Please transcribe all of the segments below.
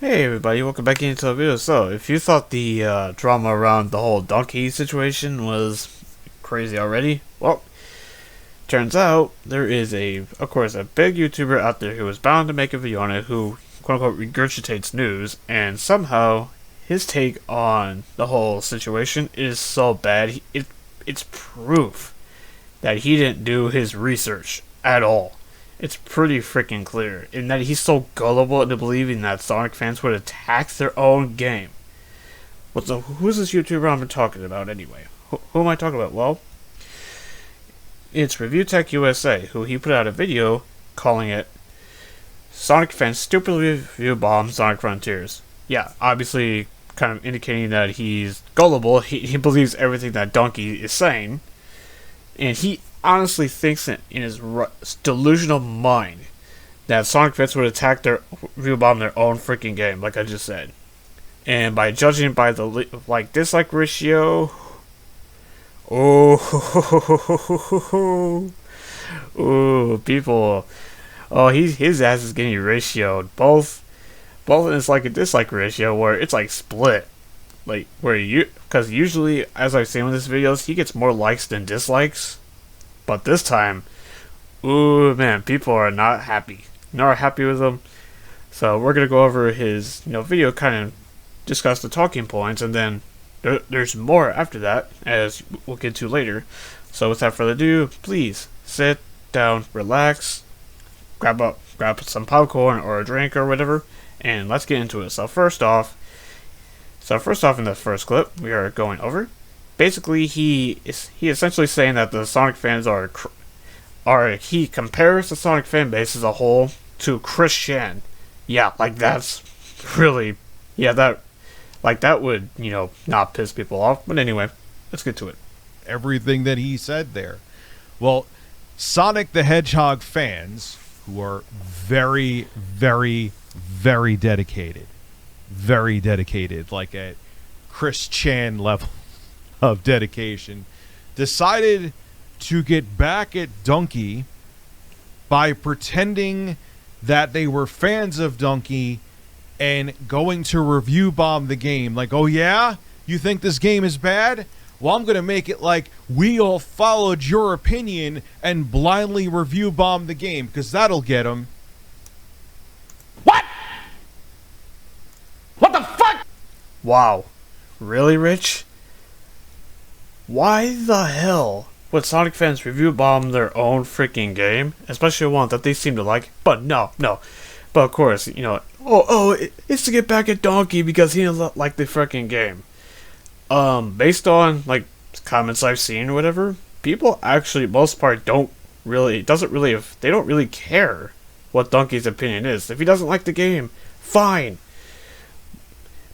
Hey everybody, welcome back into the video. So, if you thought the drama around the whole donkey situation was crazy already, well, turns out there is of course, a big YouTuber out there who is bound to make a video on it who, quote-unquote, regurgitates news, and somehow his take on the whole situation is so bad, it's proof that he didn't do his research at all. It's pretty freaking clear, in that he's so gullible into believing that Sonic fans would attack their own game. Well, so who's this YouTuber I'm talking about anyway? Who am I talking about? Well, it's ReviewTechUSA, who he put out a video calling it Sonic fans stupidly review bomb Sonic Frontiers. Yeah, obviously kind of indicating that he's gullible. He believes everything that Donkey is saying, and he honestly thinks in his delusional mind that Sonic fans would attack review bomb their own freaking game, like I just said. And by judging by the dislike ratio, people, his ass is getting ratioed both in its like a dislike ratio where it's like split, because usually, as I've seen with his videos, he gets more likes than dislikes. But this time, ooh man, people are not happy. Not happy with him. So we're gonna go over his video, kind of discuss the talking points, and then there's more after that, as we'll get to later. So without further ado, please sit down, relax, grab some popcorn or a drink or whatever, and let's get into it. So first off in the first clip we are going over, basically he essentially saying that the Sonic fans he compares the Sonic fan base as a whole to Chris Chan. Yeah, that would, not piss people off. But anyway, let's get to it. Everything that he said there. Well, Sonic the Hedgehog fans, who are very, very, very dedicated, like at Chris Chan level of dedication, decided to get back at Donkey by pretending that they were fans of Donkey and going to review bomb the game. Like, oh yeah? You think this game is bad? Well, I'm going to make it like we all followed your opinion and blindly review bomb the game, because that'll get them. What? What the fuck? Wow. Really, Rich? Why the hell would Sonic fans review bomb their own freaking game? Especially one that they seem to like. But no. But of course, it's to get back at Donkey because he doesn't like the freaking game. Based on comments I've seen or whatever, people actually, most part, they don't really care what Donkey's opinion is. If he doesn't like the game, fine.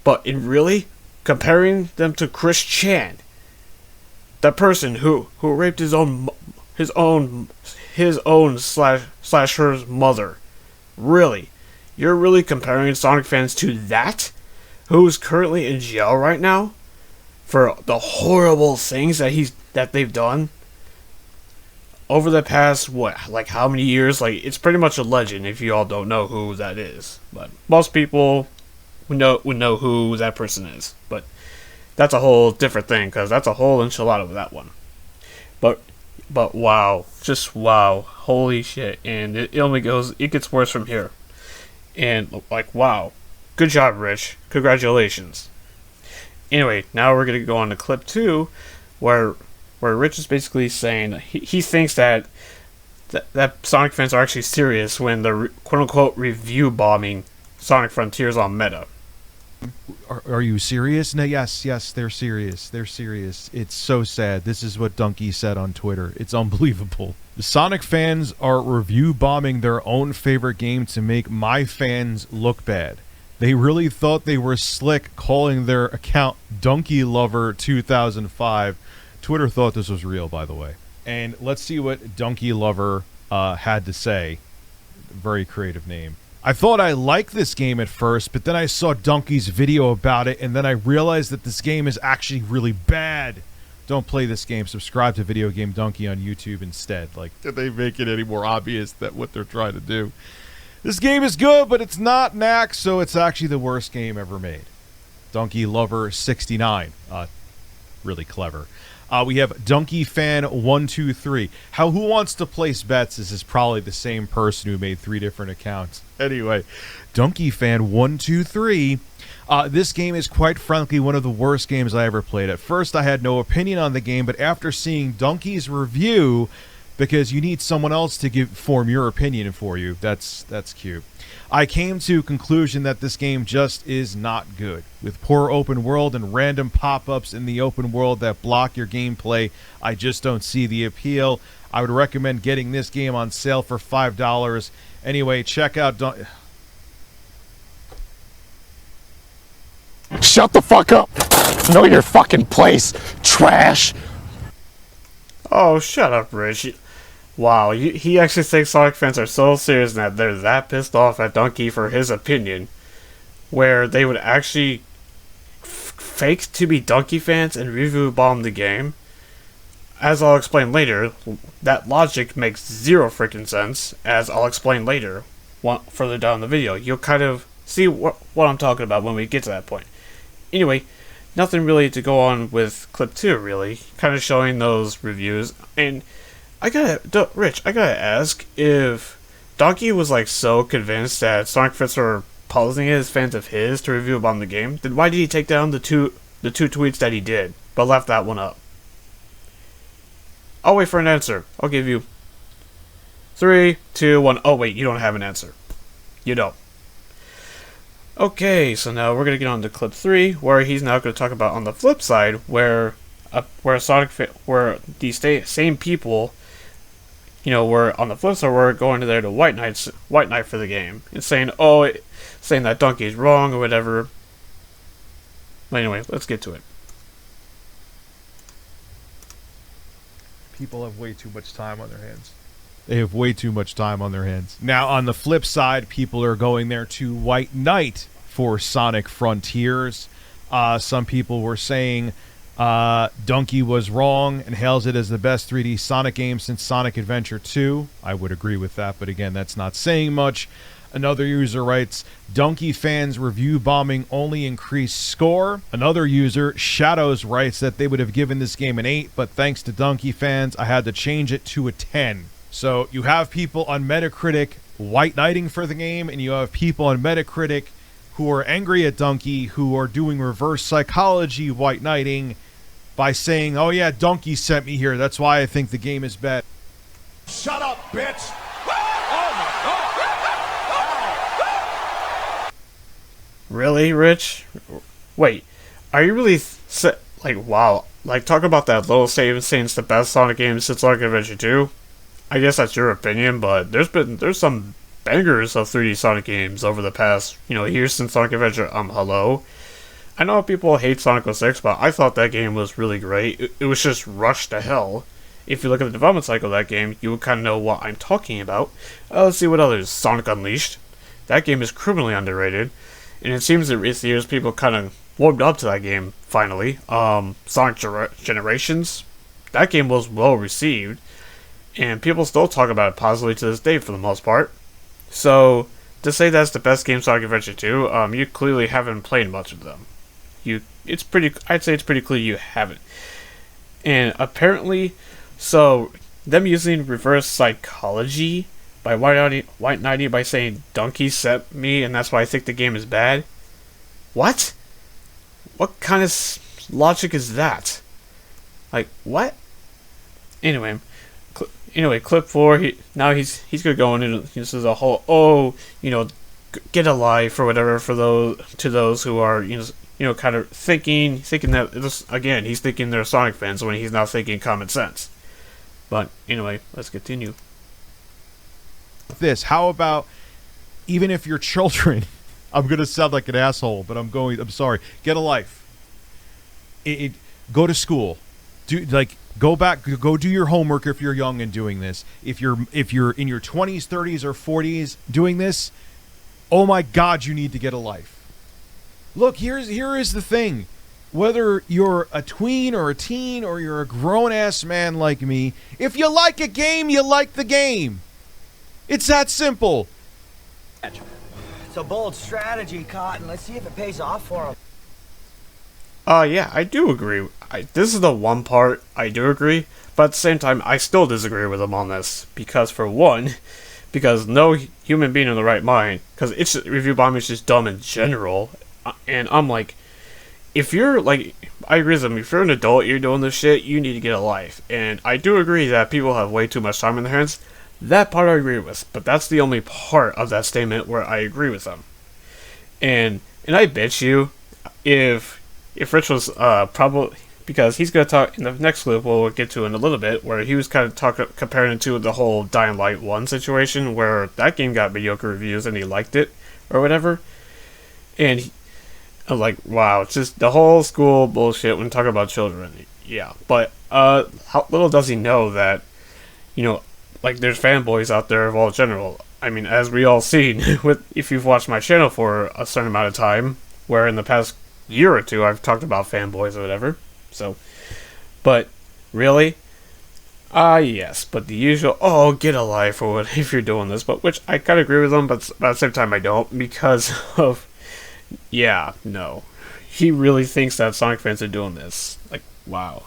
But in really comparing them to Chris Chan, that person who raped his own slash her mother. Really? You're really comparing Sonic fans to that? Who's currently in jail right now for the horrible things that they've done over the past how many years? It's pretty much a legend if you all don't know who that is. But most people would know who that person is. But that's a whole different thing, because that's a whole enchilada with that one. But wow, just wow, holy shit, and it gets worse from here. And wow, good job, Rich, congratulations. Anyway, now we're gonna go on to clip 2, where Rich is basically saying he thinks that Sonic fans are actually serious when they're quote unquote review bombing Sonic Frontiers on Meta. Are you serious? No, yes, they're serious. It's so sad. This is what Donkey said on Twitter. It's unbelievable. The Sonic fans are review bombing their own favorite game to make my fans look bad. They really thought they were slick calling their account Donkey Lover 2005. Twitter thought this was real, by the way. And let's see what Donkey Lover had to say. Very creative name. I thought I liked this game at first, but then I saw Donkey's video about it, and then I realized that this game is actually really bad. Don't play this game. Subscribe to Video Game Donkey on YouTube instead. Did they make it any more obvious that what they're trying to do? This game is good, but it's not knack, so it's actually the worst game ever made. Donkey Lover 69. Really clever. We have Donkey Fan 123. Who wants to place bets? This is probably the same person who made 3 different accounts. Anyway, Donkey Fan 123. This game is quite frankly one of the worst games I ever played. At first, I had no opinion on the game, but after seeing Donkey's review, because you need someone else to form your opinion for you. That's cute. I came to a conclusion that this game just is not good. With poor open world and random pop-ups in the open world that block your gameplay, I just don't see the appeal. I would recommend getting this game on sale for $5. Anyway, check out... Shut the fuck up! Know your fucking place, trash! Oh, shut up, Rich. Wow, he actually thinks Sonic fans are so serious that they're that pissed off at Donkey for his opinion, where they would actually fake to be Donkey fans and review bomb the game. As I'll explain later, that logic makes zero freaking sense, as I'll explain later, further down in the video. You'll kind of see what I'm talking about when we get to that point. Anyway, nothing really to go on with clip 2, really. Kind of showing those reviews, and Rich, I gotta ask, if Donkey was like so convinced that Sonic fans were posing as fans of his to review about the game, then why did he take down the two tweets that he did, but left that one up? I'll wait for an answer. I'll give you 3, 2, 1. Oh wait, you don't have an answer. You don't. Okay, so now we're gonna get on to clip 3, where he's now gonna talk about on the flip side, where these same people, we're on the flip side, we're going there to White Knight for the game, and saying that Donkey's wrong or whatever. But anyway, let's get to it. People have way too much time on their hands. They have way too much time on their hands. Now, on the flip side, people are going there to White Knight for Sonic Frontiers. Some people were saying Donkey was wrong and hails it as the best 3D Sonic game since Sonic Adventure 2. I would agree with that, but again, that's not saying much. Another user writes, Donkey fans review bombing only increased score. Another user, Shadows, writes that they would have given this game an 8, but thanks to Donkey fans, I had to change it to a 10. So you have people on Metacritic white knighting for the game, and you have people on Metacritic who are angry at Donkey, who are doing reverse psychology white knighting by saying, oh yeah, Donkey sent me here, that's why I think the game is bad. Shut up, bitch! Really, Rich? Wait, are you really wow, talk about that little statement saying it's the best Sonic game since Sonic Adventure 2? I guess that's your opinion, but there's some bangers of 3D Sonic games over the past, years since Sonic Adventure. Hello. I know people hate Sonic 06, but I thought that game was really great. It was just rushed to hell. If you look at the development cycle of that game, you would kind of know what I'm talking about. Let's see what others. Sonic Unleashed. That game is criminally underrated. And it seems that recent years people kind of warmed up to that game, finally. Sonic Generations. That game was well received. And people still talk about it positively to this day for the most part. So, to say that's the best game Sonic Adventure 2, you clearly haven't played much of them. I'd say it's pretty clear you haven't. And apparently, so, them using reverse psychology by white knighting by saying Donkey sent me and that's why I think the game is bad? What? What kind of logic is that? What? Anyway, clip 4. He's gonna go into this is a whole get a life or whatever for those who are kind of thinking that this again he's thinking they're Sonic fans when he's not thinking common sense. But anyway, let's continue. This, how about even if your children, I'm gonna sound like an asshole, but I'm sorry, get a life. Go to school, go do your homework if you're young and doing this. If you're in your 20s, 30s, or 40s doing this, oh my God, you need to get a life. Look, here is the thing. Whether you're a tween or a teen or you're a grown-ass man like me, if you like a game, you like the game. It's that simple. It's a bold strategy, Cotton. Let's see if it pays off for him. Yeah, I do agree. This is the one part I do agree, but at the same time, I still disagree with him on this. Because for one, because no human being in the right mind, because review bombing is just dumb in general, and I'm like, if you're like, I agree with him, if you're an adult, you're doing this shit, you need to get a life. And I do agree that people have way too much time in their hands. That part I agree with, but that's the only part of that statement where I agree with them. And I bet you, if Rich was probably, because he's gonna talk in the next clip we'll get to in a little bit, where he was kind of comparing it to the whole Dying Light 1 situation, where that game got mediocre reviews and he liked it or whatever. And I'm like, wow, it's just the whole school bullshit when talking about children. Yeah, but how little does he know that, you know, like there's fanboys out there of all general. I mean, as we all seen with if you've watched my channel for a certain amount of time, where in the past year or two I've talked about fanboys or whatever. So, but really, yes, but the usual, oh, get a life or what if you're doing this, but which I kind of agree with them, but at the same time I don't, because of, yeah, no, he really thinks that Sonic fans are doing this. Like, wow.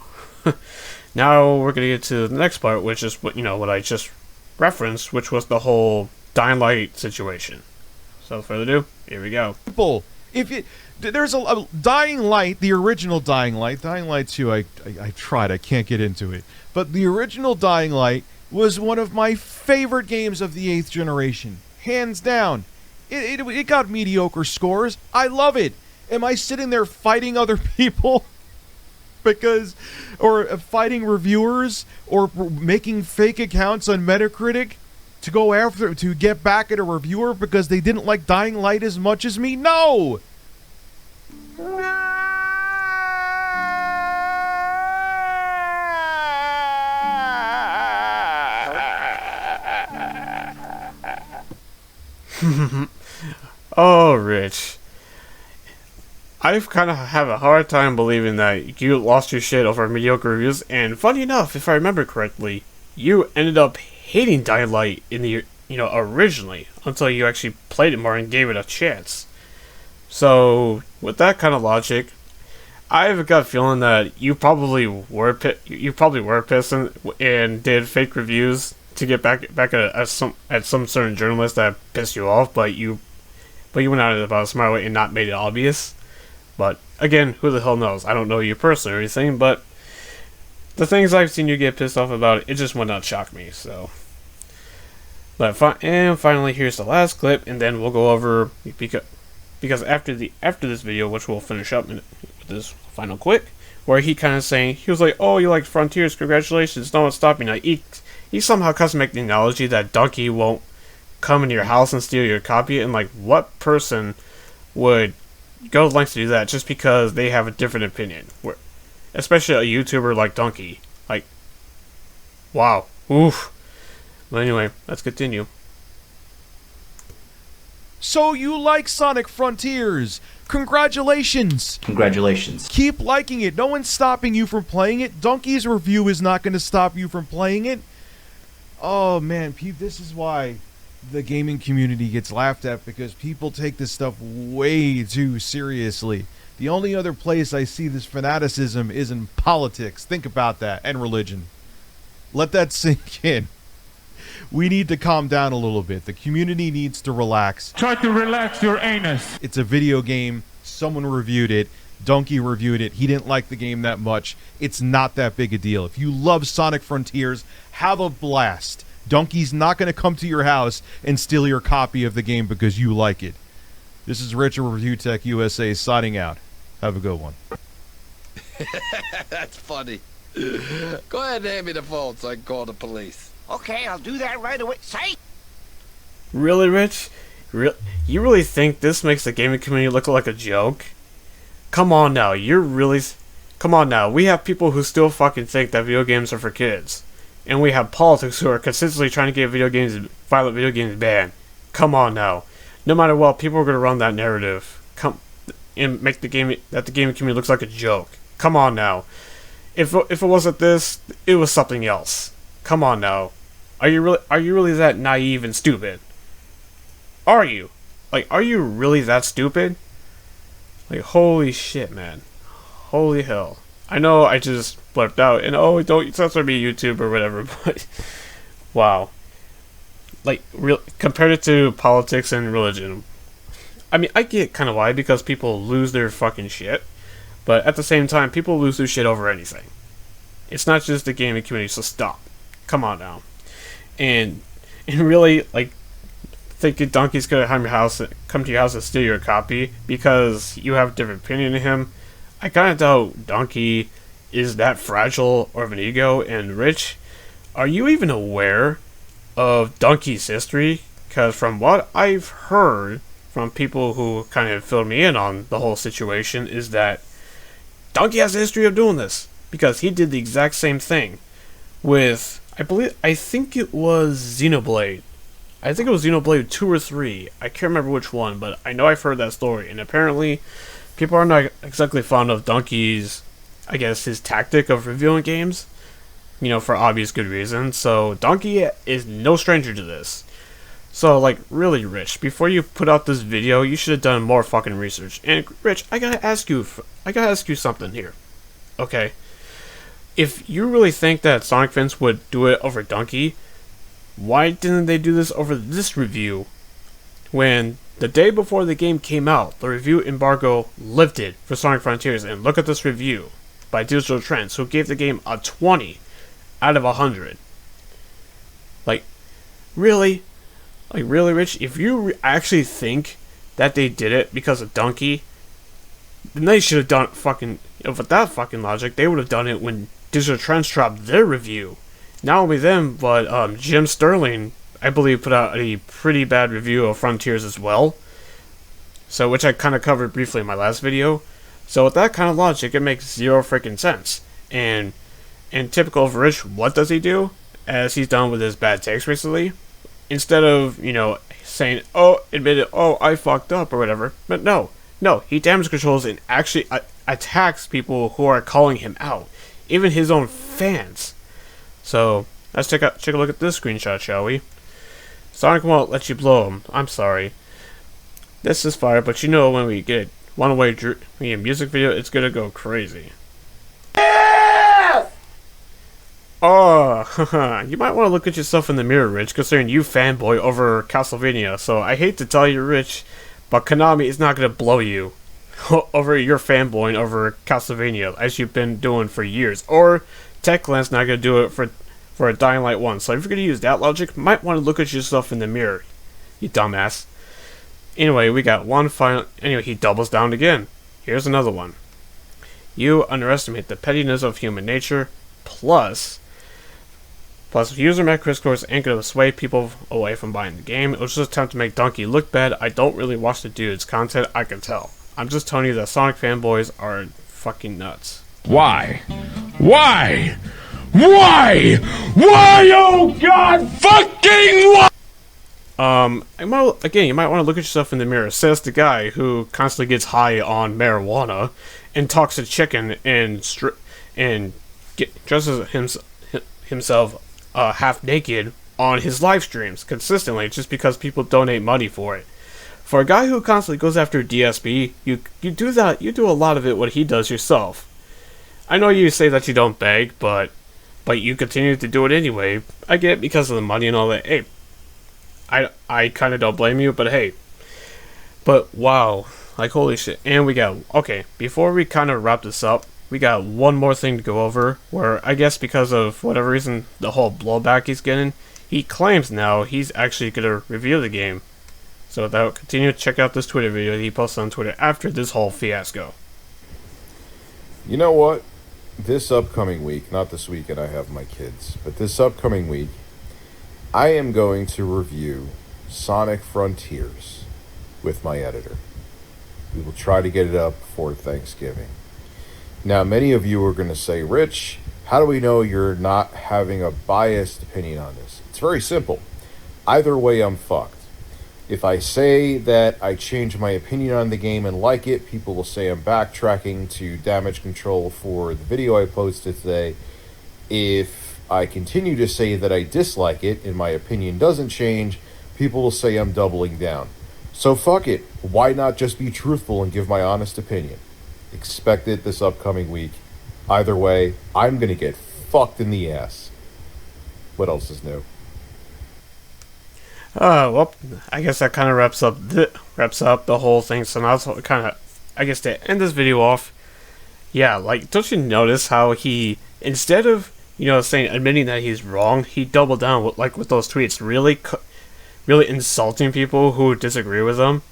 Now we're gonna get to the next part, which is what what I just referenced, which was the whole Dying Light situation. So without further ado, here we go. People, there's a Dying Light, the original Dying Light 2, I tried, I can't get into it, but the original Dying Light was one of my favorite games of the 8th generation, hands down. It got mediocre scores. I love it. Am I sitting there fighting other people or fighting reviewers, or making fake accounts on Metacritic to get back at a reviewer because they didn't like Dying Light as much as me? No! Oh, Rich. I kind of have a hard time believing that you lost your shit over mediocre reviews, and funny enough, if I remember correctly, you ended up hating Dying Light in the, originally, until you actually played it more and gave it a chance. So, with that kind of logic, I have a gut feeling that you probably were pissed and did fake reviews to get back at some certain journalist that pissed you off, but you went out about a smart way and not made it obvious. But again, who the hell knows? I don't know you personally or anything, but the things I've seen you get pissed off about, it just would not shock me. So, but finally, here's the last clip, and then we'll go over because after this video, which we'll finish up with this final quick, where he kind of saying, he was like, "Oh, you like Frontiers? Congratulations! No one's stopping you." He somehow comes to make the analogy that Donkey won't come into your house and steal your copy, and like, what person would go to lengths to do that just because they have a different opinion? Especially a YouTuber like Donkey. Like, wow. Oof. But anyway, let's continue. So you like Sonic Frontiers. Congratulations. Congratulations. Keep liking it. No one's stopping you from playing it. Donkey's review is not going to stop you from playing it. Oh, man. This is why the gaming community gets laughed at, because people take this stuff way too seriously. The only other place I see this fanaticism is in politics. Think about that. And religion. Let that sink in. We need to calm down a little bit. The community needs to relax. Try to relax your anus. It's a video game. Someone reviewed it. Donkey reviewed it. He didn't like the game that much. It's not that big a deal. If you love Sonic Frontiers, have a blast. Donkey's not going to come to your house and steal your copy of the game because you like it. This is Rich of ReviewTechUSA signing out. Have a good one. That's funny. Go ahead and hand me the phone so I can call the police. Okay, I'll do that right away. Say! Really, Rich? You really think this makes the gaming community look like a joke? Come on now, come on now, we have people who still fucking think that video games are for kids. And we have politics who are consistently trying to get violent video games banned. Come on now. No matter what, people are going to run that narrative. And make the gaming community looks like a joke. Come on now. If it wasn't this, it was something else. Come on now. Are you really that naive and stupid? are you? Like, are you really that stupid? Like, holy shit, man. Holy hell. I know I just blurted out, and oh, don't censor me, YouTube, or whatever, but wow. Like, compared it to politics and religion. I mean, I get kind of why, because people lose their fucking shit, but at the same time, people lose their shit over anything. It's not just the gaming community, so stop. Come on now. And really, like, thinking Donkey's gonna come to your house and steal your copy because you have a different opinion than him. I kind of doubt Donkey is that fragile or of an ego. And Rich, are you even aware of Donkey's history? Because from what I've heard from people who kind of filled me in on the whole situation is that Donkey has a history of doing this, because he did the exact same thing with, I think it was Xenoblade. I think it was Xenoblade 2 or 3. I can't remember which one, but I know I've heard that story. And apparently, people are not exactly fond of Donkey's, I guess, his tactic of reviewing games. You know, for obvious good reasons. So, Donkey is no stranger to this. So, like, really, Rich, before you put out this video, you should have done more fucking research. And, Rich, I gotta ask you something here. Okay? If you really think that Sonic fans would do it over Donkey, why didn't they do this over this review? When the day before the game came out, the review embargo lifted for Sonic Frontiers, and look at this review by Digital Trends, who gave the game a 20 out of 100. Like, really? Like, really, Rich? If you actually think that they did it because of Donkey, then they should have done it fucking... with that fucking logic, they would have done it when Digital Trends dropped their review. Not only them, but Jim Sterling, I believe, put out a pretty bad review of Frontiers as well. So, which I kind of covered briefly in my last video. So with that kind of logic, it makes zero freaking sense. And typical of Rich, what does he do? As he's done with his bad takes recently, instead of, you know, saying, oh, admit it, oh, I fucked up or whatever. But no, he damage controls and actually attacks people who are calling him out, even his own fans. So let's take a look at this screenshot, shall we? Sonic won't let you blow him. I'm sorry. This is fire, but you know when we get one-way music video, it's gonna go crazy. Oh, you might want to look at yourself in the mirror, Rich, considering you fanboy over Castlevania. So I hate to tell you, Rich, but Konami is not gonna blow you over your fanboying over Castlevania, as you've been doing for years. Or Techland's not gonna do it for a Dying Light 1. So if you're gonna use that logic, you might want to look at yourself in the mirror, you dumbass. Anyway, we got one final... Anyway, he doubles down again. Here's another one. You underestimate the pettiness of human nature, plus user Metacritic scores ain't gonna sway people away from buying the game. It was just an attempt to make Donkey look bad. I don't really watch the dude's content, I can tell. I'm just telling you that Sonic fanboys are fucking nuts. Why? Why? Why? Why, oh god fucking why? You might want to look at yourself in the mirror, says the guy who constantly gets high on marijuana and talks to chicken and dresses himself half naked on his live streams consistently just because people donate money for it. For a guy who constantly goes after DSB, you do that. You do a lot of it what he does yourself. I know you say that you don't beg, but you continue to do it anyway. I get it because of the money and all that. Hey, I kind of don't blame you, but hey. But wow, like holy shit. And we got, okay, before we kind of wrap this up, we got one more thing to go over, where I guess because of whatever reason, the whole blowback he's getting, he claims now he's actually going to review the game. So without continue to check out this Twitter video that he posted on Twitter after this whole fiasco. You know what? This upcoming week, not this weekend I have my kids, but this upcoming week, I am going to review Sonic Frontiers with my editor. We will try to get it up before Thanksgiving. Now, many of you are going to say, Rich, how do we know you're not having a biased opinion on this? It's very simple. Either way, I'm fucked. If I say that I change my opinion on the game and like it, people will say I'm backtracking to damage control for the video I posted today. If I continue to say that I dislike it and my opinion doesn't change, people will say I'm doubling down. So fuck it. Why not just be truthful and give my honest opinion? Expect it this upcoming week. Either way, I'm gonna get fucked in the ass. What else is new? Well, I guess that kind of wraps up the whole thing. So now it's kind of, I guess, to end this video off. Yeah, like, don't you notice how he, instead of, admitting that he's wrong, he doubled down with those tweets, really insulting people who disagree with him.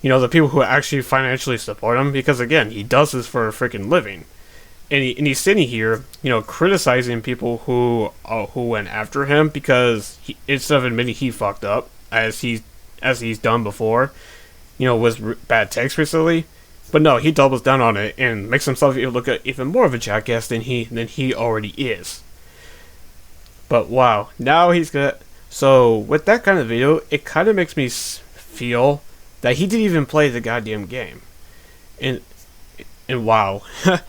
The people who actually financially support him, because again, he does this for a freaking living. And he's sitting here, criticizing people who went after him because instead of admitting he fucked up, as he's done before, with bad text recently. But no, he doubles down on it and makes himself look even more of a jackass than he already is. But wow, now he's gonna. So with that kind of video, it kind of makes me feel that he didn't even play the goddamn game, and wow,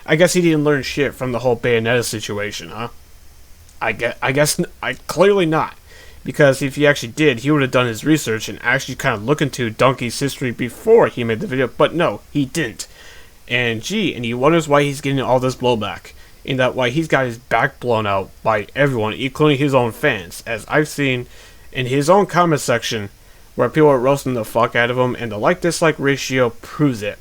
I guess he didn't learn shit from the whole Bayonetta situation, huh? I guess clearly not, because if he actually did, he would have done his research and actually kind of looked into Donkey's history before he made the video. But no, he didn't, and he wonders why he's getting all this blowback, and that why he's got his back blown out by everyone, including his own fans, as I've seen in his own comment section, where people are roasting the fuck out of him, and the like-dislike ratio proves it.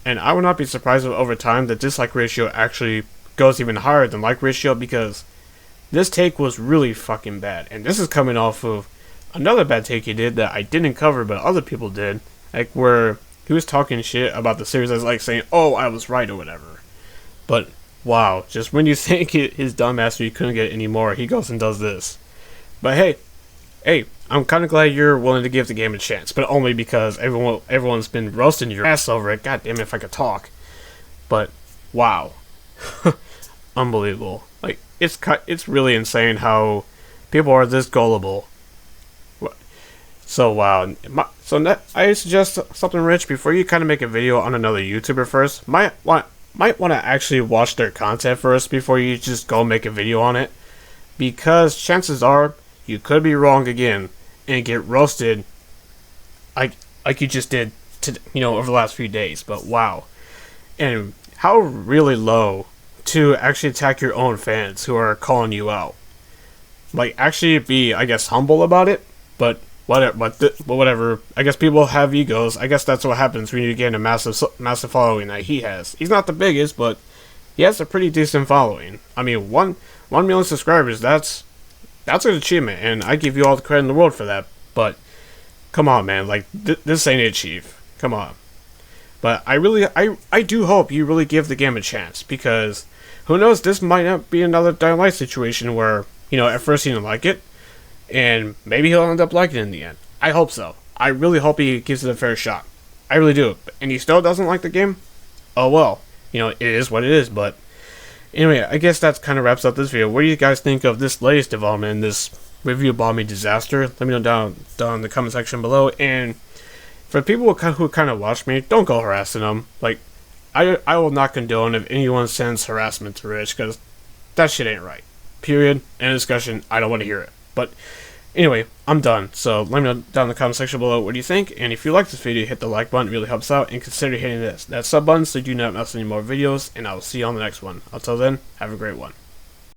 And I would not be surprised if over time the dislike ratio actually goes even higher than like ratio, because this take was really fucking bad. And this is coming off of another bad take he did that I didn't cover but other people did, like where he was talking shit about the series as like saying, oh, I was right or whatever. But wow, just when you think his dumbass you couldn't get any more, he goes and does this. But hey, I'm kind of glad you're willing to give the game a chance, but only because everyone's been roasting your ass over it. God damn it, if I could talk. But wow, unbelievable. Like it's really insane how people are this gullible. So wow. I suggest something, Rich, before you kind of make a video on another YouTuber first. Might want to actually watch their content first before you just go make a video on it, because chances are you could be wrong again and get roasted like you just did over the last few days. But wow, and how really low to actually attack your own fans who are calling you out. Like, actually be, I guess, humble about it, but whatever. I guess people have egos. I guess that's what happens when you get a massive following that he has. He's not the biggest, but he has a pretty decent following. I mean, 1 million subscribers, that's an achievement, and I give you all the credit in the world for that. But come on, man, like this ain't it, Chief. Come on. But I do hope you really give the game a chance, because who knows, this might not be another Dying Light situation where at first he didn't like it, and maybe he'll end up liking it in the end. I hope so. I really hope he gives it a fair shot. I really do. And he still doesn't like the game? Oh well, it is what it is. But anyway, I guess that kind of wraps up this video. What do you guys think of this latest development in this review bombing disaster? Let me know down in the comment section below. And for people who kind of watch me, don't go harassing them. Like, I will not condone if anyone sends harassment to Rich, because that shit ain't right. Period. End of discussion. I don't want to hear it. But anyway, I'm done. So let me know down in the comment section below what do you think. And if you like this video, hit the like button. It really helps out. And consider hitting that sub button so you do not miss any more videos. And I will see you on the next one. Until then, have a great one.